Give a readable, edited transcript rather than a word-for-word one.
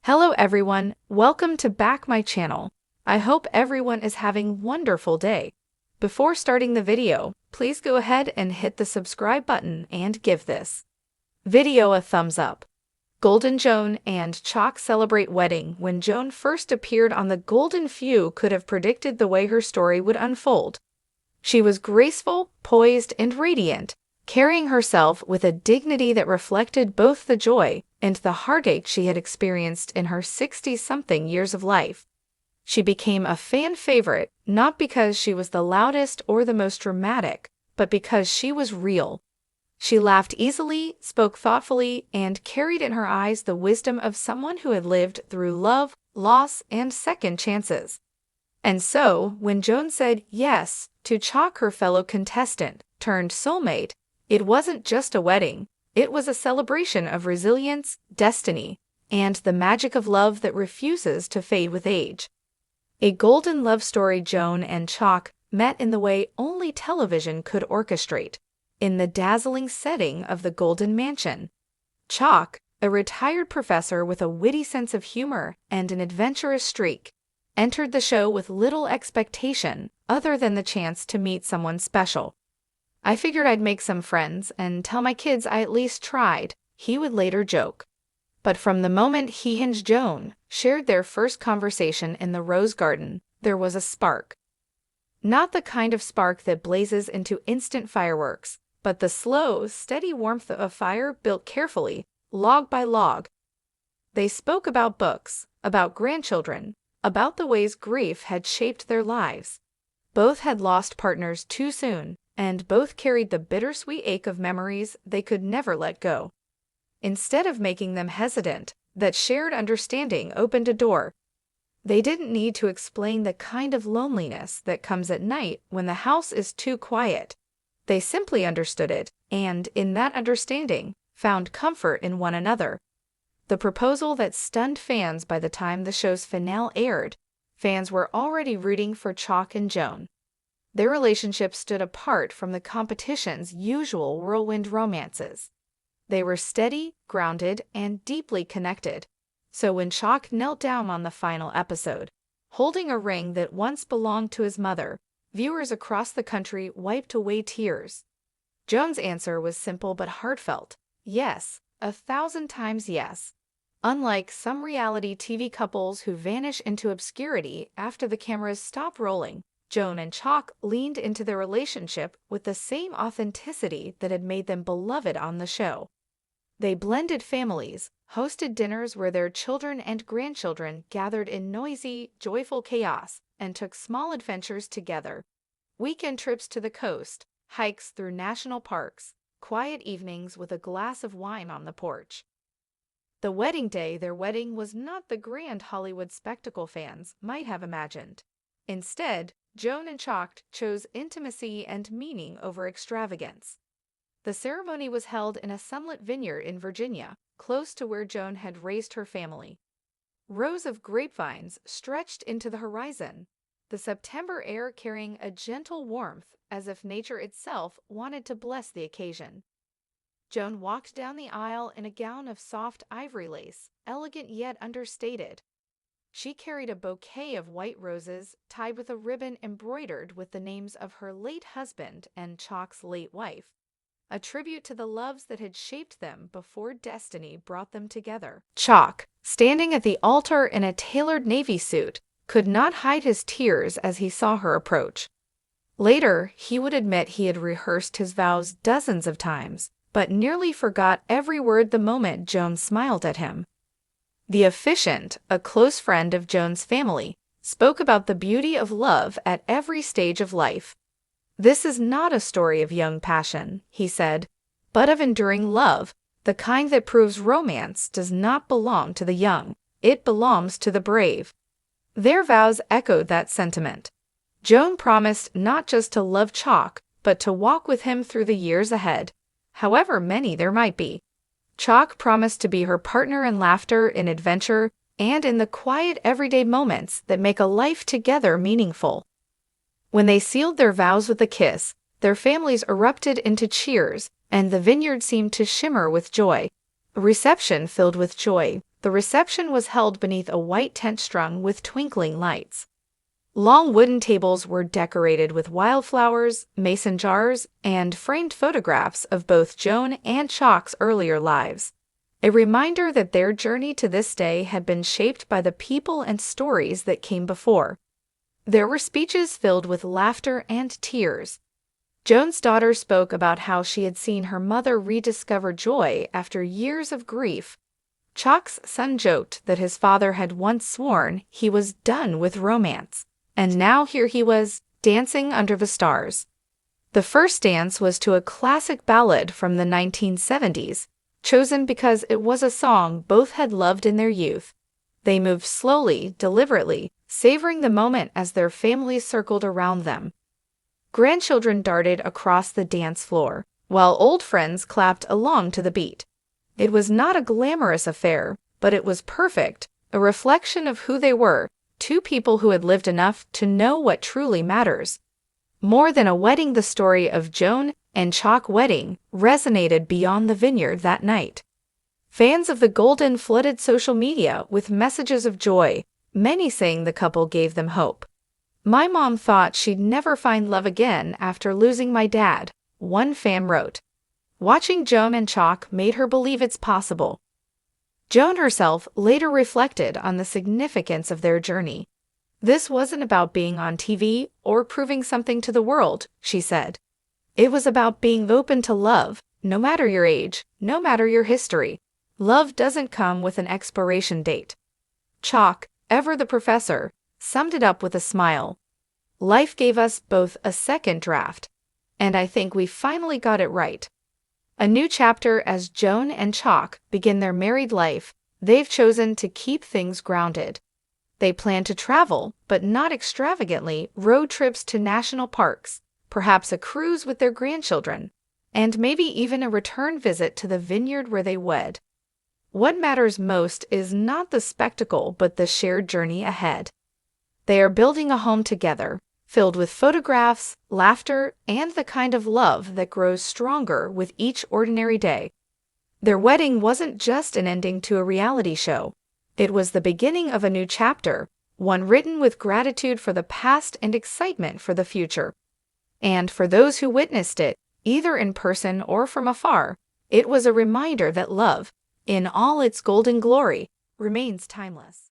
Hello everyone, welcome to back my channel. I hope everyone is having wonderful day. Before starting the video, please go ahead and hit the subscribe button and give this video a thumbs up. Golden Joan and Chock celebrate wedding. When Joan first appeared on The Golden, few could have predicted the way her story would unfold. She was graceful, poised, and radiant, carrying herself with a dignity that reflected both the joy and the heartache she had experienced in her 60-something years of life. She became a fan favorite, not because she was the loudest or the most dramatic, but because she was real. She laughed easily, spoke thoughtfully, and carried in her eyes the wisdom of someone who had lived through love, loss, and second chances. And so, when Joan said yes to Chock, her fellow contestant turned soulmate, it wasn't just a wedding. It was a celebration of resilience, destiny, and the magic of love that refuses to fade with age. A golden love story. Joan and Chock met in the way only television could orchestrate, in the dazzling setting of the Golden Mansion. Chock, a retired professor with a witty sense of humor and an adventurous streak, entered the show with little expectation other than the chance to meet someone special. "I figured I'd make some friends and tell my kids I at least tried," he would later joke. But from the moment he and Joan shared their first conversation in the Rose Garden, there was a spark. Not the kind of spark that blazes into instant fireworks, but the slow, steady warmth of a fire built carefully, log by log. They spoke about books, about grandchildren, about the ways grief had shaped their lives. Both had lost partners too soon, and both carried the bittersweet ache of memories they could never let go. Instead of making them hesitant, that shared understanding opened a door. They didn't need to explain the kind of loneliness that comes at night when the house is too quiet. They simply understood it, and in that understanding, found comfort in one another. The proposal that stunned fans. By the time the show's finale aired, fans were already rooting for Chock and Joan. Their relationship stood apart from the competition's usual whirlwind romances. They were steady, grounded, and deeply connected. So when Chock knelt down on the final episode, holding a ring that once belonged to his mother, viewers across the country wiped away tears. Joan's answer was simple but heartfelt. Yes, 1,000 times yes. Unlike some reality TV couples who vanish into obscurity after the cameras stop rolling, Joan and Chock leaned into their relationship with the same authenticity that had made them beloved on the show. They blended families, hosted dinners where their children and grandchildren gathered in noisy, joyful chaos, and took small adventures together. Weekend trips to the coast, hikes through national parks, quiet evenings with a glass of wine on the porch. The wedding day. Their wedding was not the grand Hollywood spectacle fans might have imagined. Instead, Joan and Chock chose intimacy and meaning over extravagance. The ceremony was held in a sunlit vineyard in Virginia, close to where Joan had raised her family. Rows of grapevines stretched into the horizon, the September air carrying a gentle warmth as if nature itself wanted to bless the occasion. Joan walked down the aisle in a gown of soft ivory lace, elegant yet understated. She carried a bouquet of white roses tied with a ribbon embroidered with the names of her late husband and Chock's late wife, a tribute to the loves that had shaped them before destiny brought them together. Chock, standing at the altar in a tailored navy suit, could not hide his tears as he saw her approach. Later, he would admit he had rehearsed his vows dozens of times, but nearly forgot every word the moment Joan smiled at him. The officiant, a close friend of Joan's family, spoke about the beauty of love at every stage of life. "This is not a story of young passion," he said, "but of enduring love, the kind that proves romance does not belong to the young, it belongs to the brave." Their vows echoed that sentiment. Joan promised not just to love Chock, but to walk with him through the years ahead, however many there might be. Chock promised to be her partner in laughter, in adventure, and in the quiet everyday moments that make a life together meaningful. When they sealed their vows with a kiss, their families erupted into cheers, and the vineyard seemed to shimmer with joy. A reception filled with joy, The reception was held beneath a white tent strung with twinkling lights. Long wooden tables were decorated with wildflowers, mason jars, and framed photographs of both Joan and Chock's earlier lives, a reminder that their journey to this day had been shaped by the people and stories that came before. There were speeches filled with laughter and tears. Joan's daughter spoke about how she had seen her mother rediscover joy after years of grief. Chock's son joked that his father had once sworn he was done with romance, and now here he was, dancing under the stars. The first dance was to a classic ballad from the 1970s, chosen because it was a song both had loved in their youth. They moved slowly, deliberately, savoring the moment as their families circled around them. Grandchildren darted across the dance floor, while old friends clapped along to the beat. It was not a glamorous affair, but it was perfect, a reflection of who they were, two people who had lived enough to know what truly matters. More than a wedding, the story of Joan and Chock wedding resonated beyond the vineyard that night. Fans of the Golden flooded social media with messages of joy, many saying the couple gave them hope. "My mom thought she'd never find love again after losing my dad," one fan wrote. Watching Joan and Chock made her believe it's possible. Joan herself later reflected on the significance of their journey. "This wasn't about being on TV or proving something to the world," she said. "It was about being open to love, no matter your age, no matter your history. Love doesn't come with an expiration date." Chock, ever the professor, summed it up with a smile. "Life gave us both a second draft, and I think we finally got it right." A new chapter as Joan and Chock begin their married life. They've chosen to keep things grounded. They plan to travel, but not extravagantly, road trips to national parks, perhaps a cruise with their grandchildren, and maybe even a return visit to the vineyard where they wed. What matters most is not the spectacle but the shared journey ahead. They are building a home together, filled with photographs, laughter, and the kind of love that grows stronger with each ordinary day. Their wedding wasn't just an ending to a reality show. It was the beginning of a new chapter, one written with gratitude for the past and excitement for the future. And for those who witnessed it, either in person or from afar, it was a reminder that love, in all its golden glory, remains timeless.